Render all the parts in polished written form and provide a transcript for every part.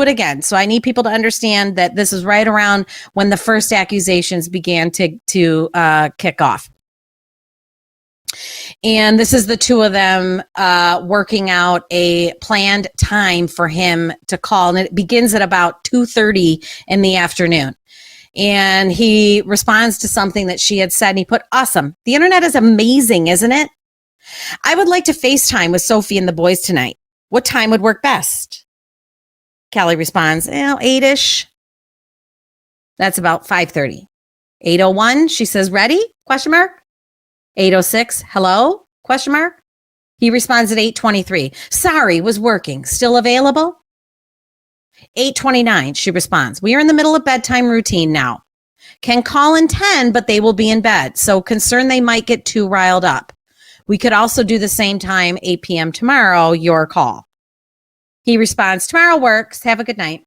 it again. So I need people to understand that this is right around when the first accusations began to kick off. And this is the two of them working out a planned time for him to call. And it begins at about 2:30 in the afternoon. And he responds to something that she had said. And he put, awesome. The internet is amazing, isn't it? I would like to FaceTime with Sophie and the boys tonight. What time would work best? Kelly responds, 8-ish. That's about 5:30. 8:01, she says, ready? Question mark. 8:06, hello? Question mark. He responds at 8:23. Sorry, was working. Still available? 8:29, she responds. We are in the middle of bedtime routine now. Can call in 10, but they will be in bed. So concerned they might get too riled up. We could also do the same time, 8 p.m. tomorrow, your call. He responds, tomorrow works. Have a good night.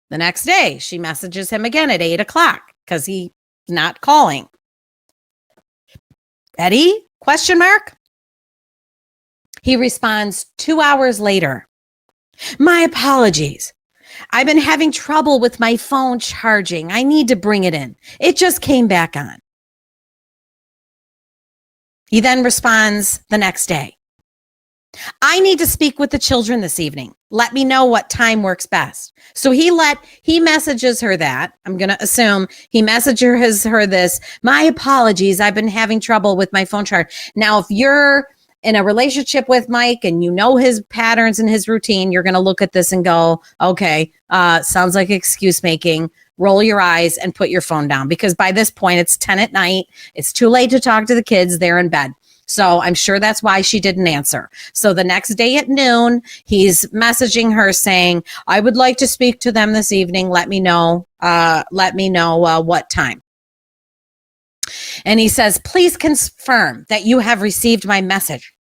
The next day, she messages him again at 8 o'clock because he's not calling. Ready? Question mark. He responds 2 hours later. My apologies. I've been having trouble with my phone charging. I need to bring it in. It just came back on. He then responds the next day. I need to speak with the children this evening. Let me know what time works best. So he messages her that. I'm going to assume he messages her this. My apologies. I've been having trouble with my phone charge. Now, if you're in a relationship with Mike and you know his patterns and his routine, you're going to look at this and go, okay, sounds like excuse making. Roll your eyes and put your phone down, because by this point it's 10 at night. It's too late to talk to the kids. They're in bed. So I'm sure that's why she didn't answer. So the next day at noon, he's messaging her saying, I would like to speak to them this evening. Let me know what time. And he says, please confirm that you have received my message.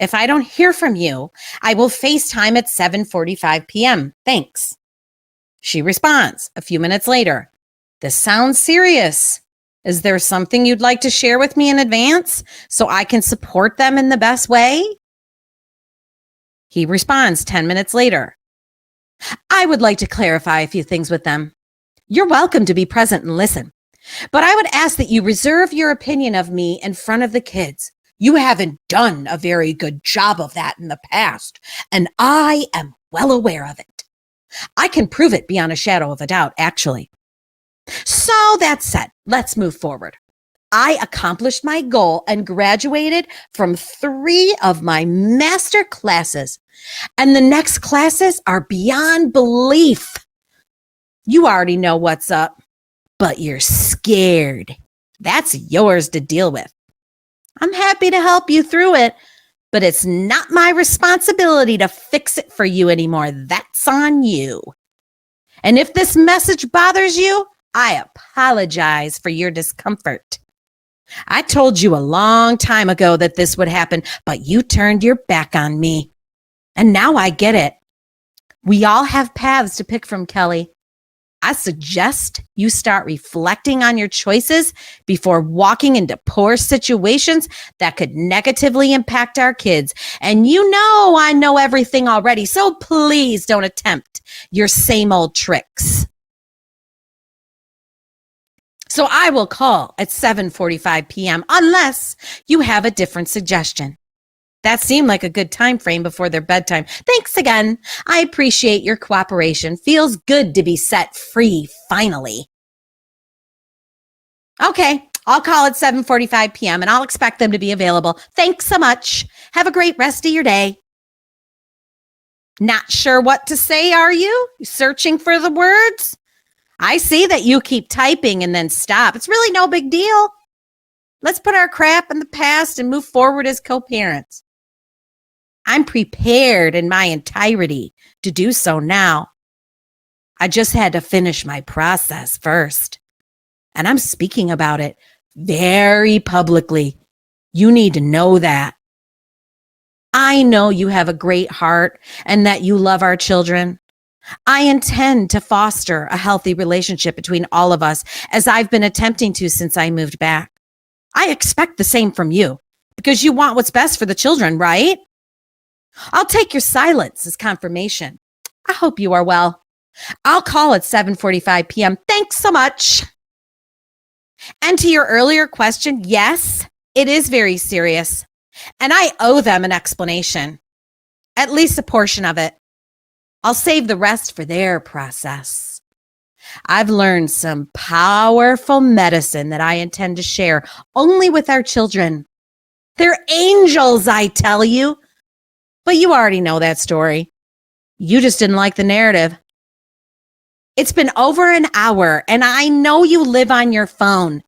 If I don't hear from you, I will FaceTime at 7:45 p.m. Thanks. She responds a few minutes later. This sounds serious. Is there something you'd like to share with me in advance so I can support them in the best way? He responds 10 minutes later. I would like to clarify a few things with them. You're welcome to be present and listen, but I would ask that you reserve your opinion of me in front of the kids. You haven't done a very good job of that in the past, and I am well aware of it. I can prove it beyond a shadow of a doubt, actually. So that said, let's move forward. I accomplished my goal and graduated from 3 of my master classes, and the next classes are beyond belief. You already know what's up, but you're scared. That's yours to deal with. I'm happy to help you through it, but it's not my responsibility to fix it for you anymore. That's on you. And if this message bothers you, I apologize for your discomfort. I told you a long time ago that this would happen, but you turned your back on me. And now I get it. We all have paths to pick from, Kelly. I suggest you start reflecting on your choices before walking into poor situations that could negatively impact our kids. And you know I know everything already, so please don't attempt your same old tricks. So I will call at 7:45 p.m. unless you have a different suggestion. That seemed like a good time frame before their bedtime. Thanks again. I appreciate your cooperation. Feels good to be set free, finally. Okay, I'll call at 7:45 p.m. and I'll expect them to be available. Thanks so much. Have a great rest of your day. Not sure what to say, are you? Searching for the words? I see that you keep typing and then stop. It's really no big deal. Let's put our crap in the past and move forward as co-parents. I'm prepared in my entirety to do so now. I just had to finish my process first. And I'm speaking about it very publicly. You need to know that. I know you have a great heart and that you love our children. I intend to foster a healthy relationship between all of us, as I've been attempting to since I moved back. I expect the same from you because you want what's best for the children, right? I'll take your silence as confirmation. I hope you are well. I'll call at 7:45 p.m. Thanks so much. And to your earlier question, yes, it is very serious. And I owe them an explanation, at least a portion of it. I'll save the rest for their process. I've learned some powerful medicine that I intend to share only with our children. They're angels, I tell you. But you already know that story. You just didn't like the narrative. It's been over an hour, and I know you live on your phone.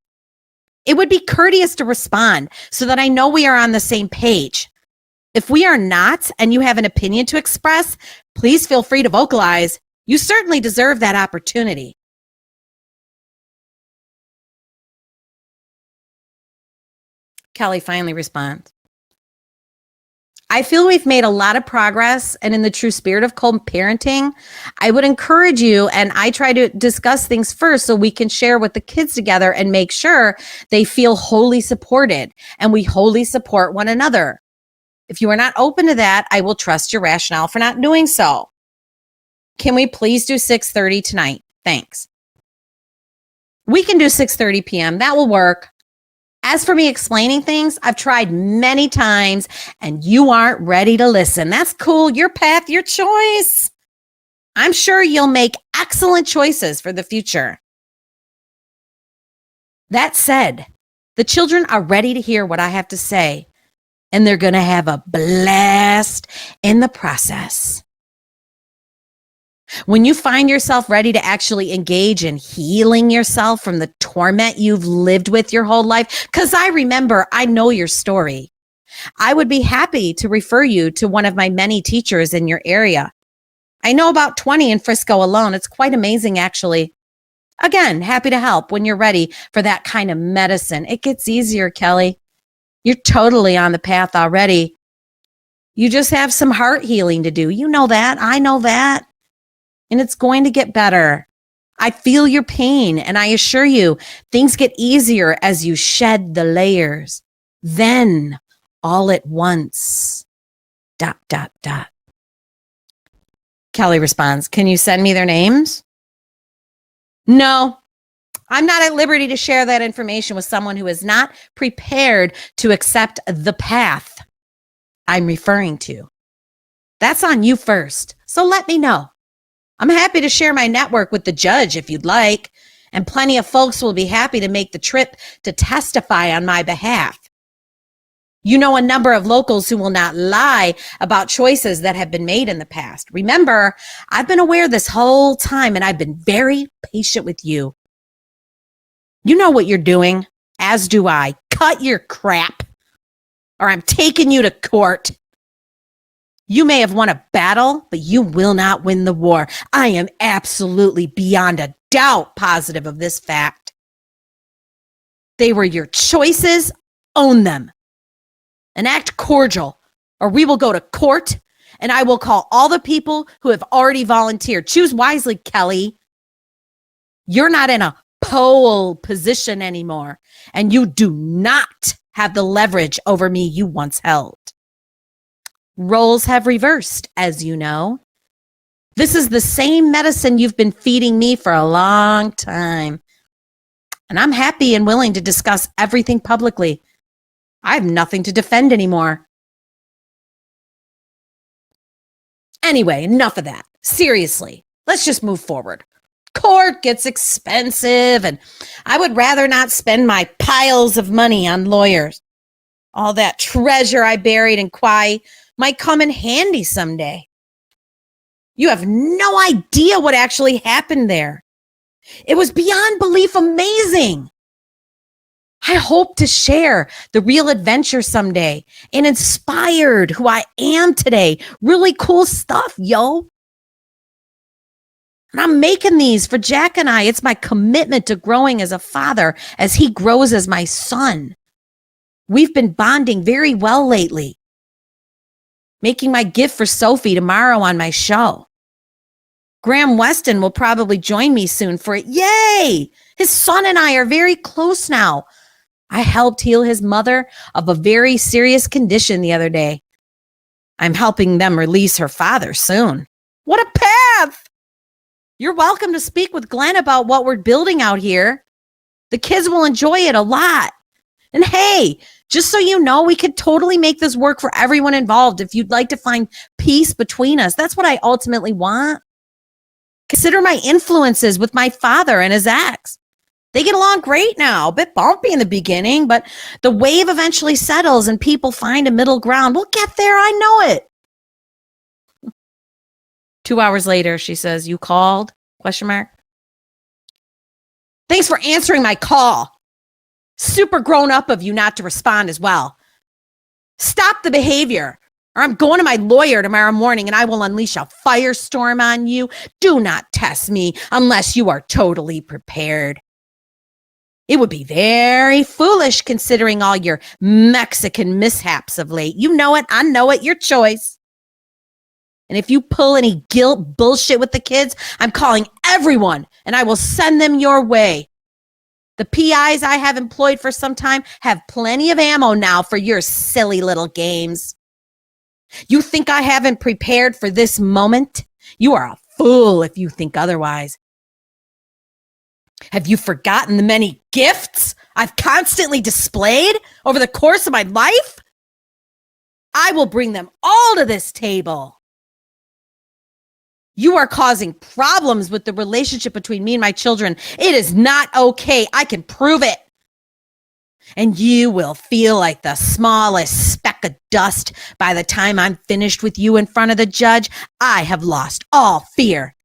It would be courteous to respond so that I know we are on the same page. If we are not, and you have an opinion to express, please feel free to vocalize. You certainly deserve that opportunity. Kelly finally responds. I feel we've made a lot of progress, and in the true spirit of co-parenting, I would encourage you, and I try to discuss things first so we can share with the kids together and make sure they feel wholly supported, and we wholly support one another. If you are not open to that, I will trust your rationale for not doing so. Can we please do 6:30 tonight? Thanks. We can do 6:30 p.m. That will work. As for me explaining things, I've tried many times and you aren't ready to listen. That's cool. Your path, your choice. I'm sure you'll make excellent choices for the future. That said, the children are ready to hear what I have to say, and they're going to have a blast in the process. When you find yourself ready to actually engage in healing yourself from the torment you've lived with your whole life, because I know your story, I would be happy to refer you to one of my many teachers in your area. I know about 20 in Frisco alone. It's quite amazing, actually. Again, happy to help when you're ready for that kind of medicine. It gets easier, Kelly. You're totally on the path already. You just have some heart healing to do. You know that. I know that. And it's going to get better. I feel your pain, and I assure you, things get easier as you shed the layers. Then, all at once, ... Kelly responds, can you send me their names? No, I'm not at liberty to share that information with someone who is not prepared to accept the path I'm referring to. That's on you first, so let me know. I'm happy to share my network with the judge if you'd like, and plenty of folks will be happy to make the trip to testify on my behalf. You know a number of locals who will not lie about choices that have been made in the past. Remember, I've been aware this whole time, and I've been very patient with you. You know what you're doing, as do I. Cut your crap, or I'm taking you to court. You may have won a battle, but you will not win the war. I am absolutely beyond a doubt positive of this fact. They were your choices. Own them. And act cordial, or we will go to court, and I will call all the people who have already volunteered. Choose wisely, Kelly. You're not in a pole position anymore, and you do not have the leverage over me you once held. Roles have reversed, as you know. This is the same medicine you've been feeding me for a long time. And I'm happy and willing to discuss everything publicly. I have nothing to defend anymore. Anyway, enough of that. Seriously, let's just move forward. Court gets expensive, and I would rather not spend my piles of money on lawyers. All that treasure I buried in Kauai might come in handy someday. You have no idea what actually happened there. It was beyond belief amazing. I hope to share the real adventure someday and inspired who I am today. Really cool stuff, yo. And I'm making these for Jack and I. It's my commitment to growing as a father as he grows as my son. We've been bonding very well lately. Making my gift for Sophie tomorrow on my show. Graham Weston will probably join me soon for it. Yay! His son and I are very close now. I helped heal his mother of a very serious condition the other day. I'm helping them release her father soon. What a You're welcome to speak with Glenn about what we're building out here. The kids will enjoy it a lot. And hey, just so you know, we could totally make this work for everyone involved if you'd like to find peace between us. That's what I ultimately want. Consider my influences with my father and his ex. They get along great now, a bit bumpy in the beginning, but the wave eventually settles and people find a middle ground. We'll get there, I know it. 2 hours later, she says, "You called?" ? Thanks for answering my call. Super grown up of you not to respond as well. Stop the behavior, or I'm going to my lawyer tomorrow morning and I will unleash a firestorm on you. Do not test me unless you are totally prepared. It would be very foolish considering all your Mexican mishaps of late. You know it. I know it. Your choice. And if you pull any guilt bullshit with the kids, I'm calling everyone and I will send them your way. The PIs I have employed for some time have plenty of ammo now for your silly little games. You think I haven't prepared for this moment? You are a fool if you think otherwise. Have you forgotten the many gifts I've constantly displayed over the course of my life? I will bring them all to this table. You are causing problems with the relationship between me and my children. It is not okay. I can prove it. And you will feel like the smallest speck of dust by the time I'm finished with you in front of the judge. I have lost all fear.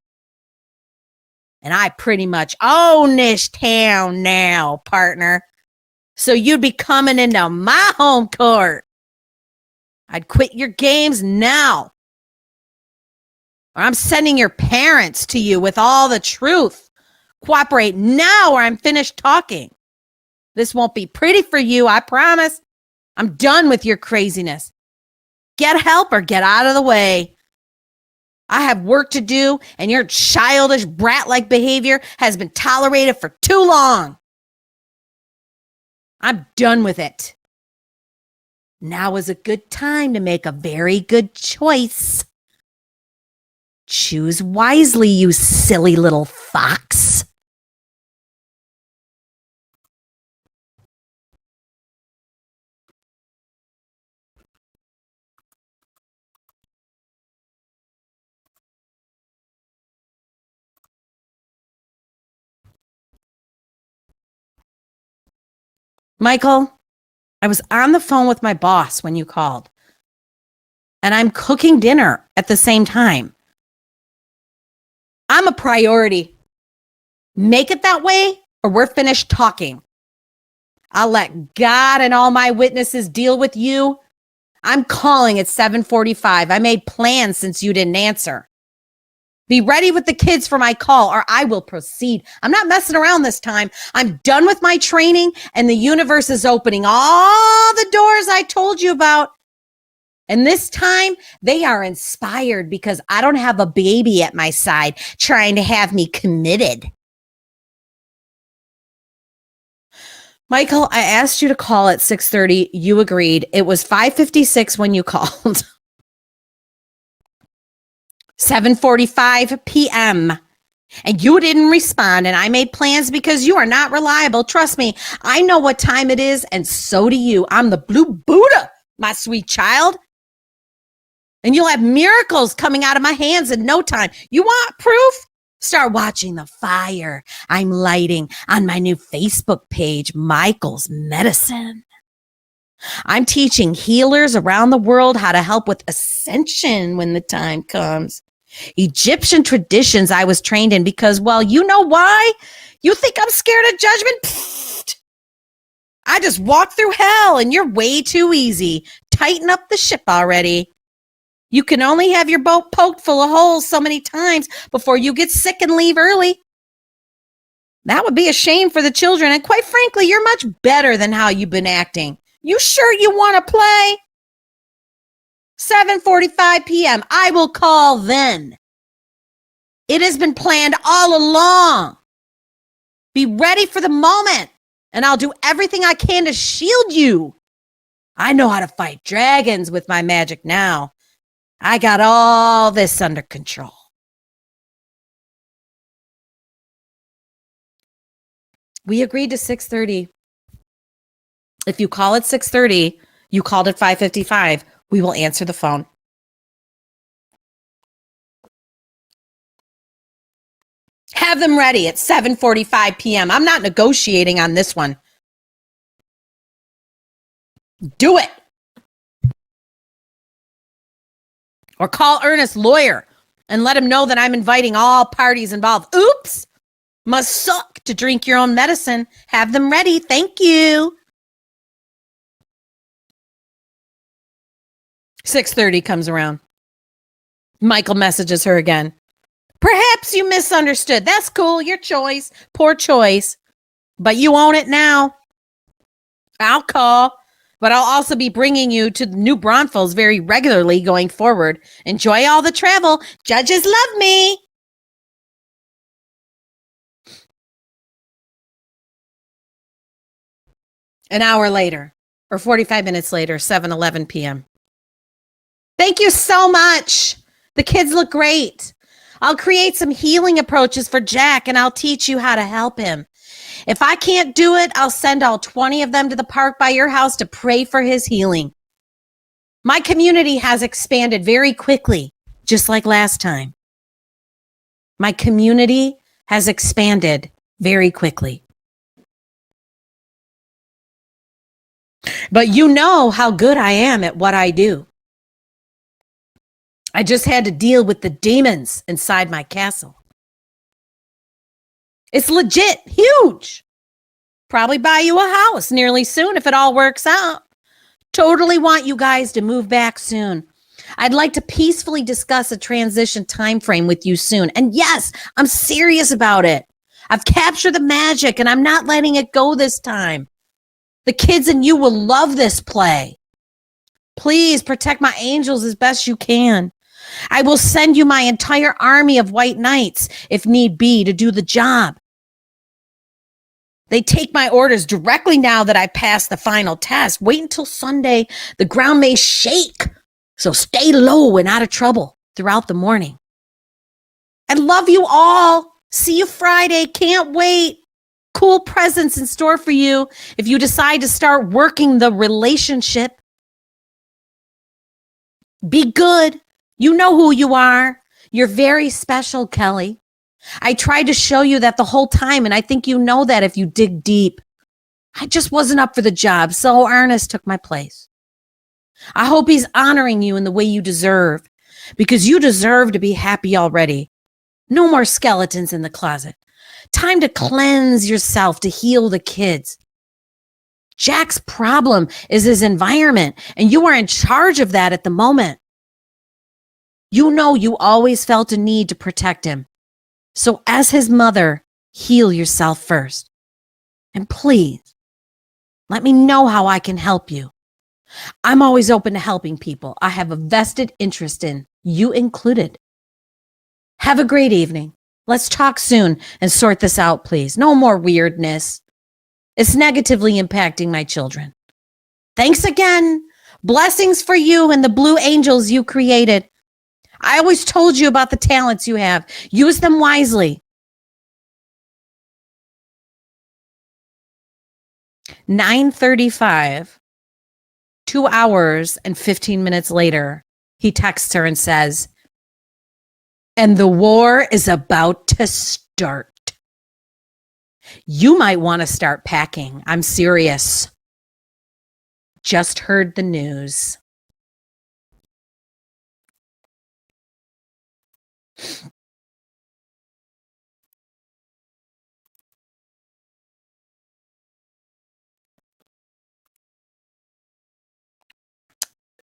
And I pretty much own this town now, partner. So you'd be coming into my home court. I'd quit your games now. Or I'm sending your parents to you with all the truth. Cooperate now or I'm finished talking. This won't be pretty for you, I promise. I'm done with your craziness. Get help or get out of the way. I have work to do, and your childish brat-like behavior has been tolerated for too long. I'm done with it. Now is a good time to make a very good choice. Choose wisely, you silly little fox. Michael, I was on the phone with my boss when you called, and I'm cooking dinner at the same time. I'm a priority. Make it that way, or we're finished talking. I'll let God and all my witnesses deal with you. I'm calling at 7:45. I made plans since you didn't answer. Be ready with the kids for my call or I will proceed. I'm not messing around this time. I'm done with my training and the universe is opening all the doors I told you about. And this time they are inspired because I don't have a baby at my side trying to have me committed. Michael, I asked you to call at 6:30. You agreed. It was 5:56 when you called. 7:45 p.m. And you didn't respond, and I made plans because you are not reliable. Trust me, I know what time it is, and so do you. I'm the blue Buddha, my sweet child. And you'll have miracles coming out of my hands in no time. You want proof? Start watching the fire I'm lighting on my new Facebook page, Michael's Medicine. I'm teaching healers around the world how to help with ascension when the time comes. Egyptian traditions I was trained in because, well, you know why? You think I'm scared of judgment? Pfft. I just walked through hell and you're way too easy. Tighten up the ship already. You can only have your boat poked full of holes so many times before you get sick and leave early. That would be a shame for the children. And quite frankly, you're much better than how you've been acting. You sure you want to play? 7:45 p.m. I will call then. It has been planned all along. Be ready for the moment, and I'll do everything I can to shield you. I know how to fight dragons with my magic now. I got all this under control. We agreed to 6:30. If you call at 6:30, you called at 5:55, we will answer the phone. Have them ready at 7:45 p.m. I'm not negotiating on this one. Do it. Or call Ernest's lawyer and let him know that I'm inviting all parties involved. Oops. Must suck to drink your own medicine. Have them ready. Thank you. 6:30 comes around. Michael messages her again. Perhaps you misunderstood. That's cool. Your choice. Poor choice. But you own it now. I'll call. But I'll also be bringing you to New Braunfels very regularly going forward. Enjoy all the travel. Judges love me. An hour later, or 45 minutes later, 7:11 p.m. Thank you so much. The kids look great. I'll create some healing approaches for Jack, and I'll teach you how to help him. If I can't do it, I'll send all 20 of them to the park by your house to pray for his healing. My community has expanded very quickly, just like last time. My community has expanded very quickly. But you know how good I am at what I do. I just had to deal with the demons inside my castle. It's legit huge. Probably buy you a house nearly soon if it all works out. Totally want you guys to move back soon. I'd like to peacefully discuss a transition time frame with you soon. And yes, I'm serious about it. I've captured the magic and I'm not letting it go this time. The kids and you will love this play. Please protect my angels as best you can. I will send you my entire army of white knights, if need be, to do the job. They take my orders directly now that I passed the final test. Wait until Sunday. The ground may shake. So stay low and out of trouble throughout the morning. I love you all. See you Friday. Can't wait. Cool presents in store for you if you decide to start working the relationship. Be good. You know who you are. You're very special, Kelly. I tried to show you that the whole time, and I think you know that if you dig deep. I just wasn't up for the job, so Ernest took my place. I hope he's honoring you in the way you deserve, because you deserve to be happy already. No more skeletons in the closet. Time to cleanse yourself to heal the kids. Jack's problem is his environment, and you are in charge of that at the moment. You know you always felt a need to protect him. So as his mother, heal yourself first. And please, let me know how I can help you. I'm always open to helping people. I have a vested interest in, you included. Have a great evening. Let's talk soon and sort this out, please. No more weirdness. It's negatively impacting my children. Thanks again. Blessings for you and the blue angels you created. I always told you about the talents you have. Use them wisely. 9:35, 2 hours and 15 minutes later, he texts her and says, and the war is about to start. You might want to start packing. I'm serious. Just heard the news.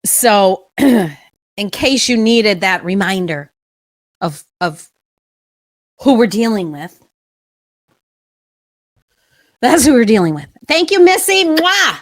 So, in case you needed that reminder of who we're dealing with, that's who we're dealing with. Thank you, Missy. Mwah!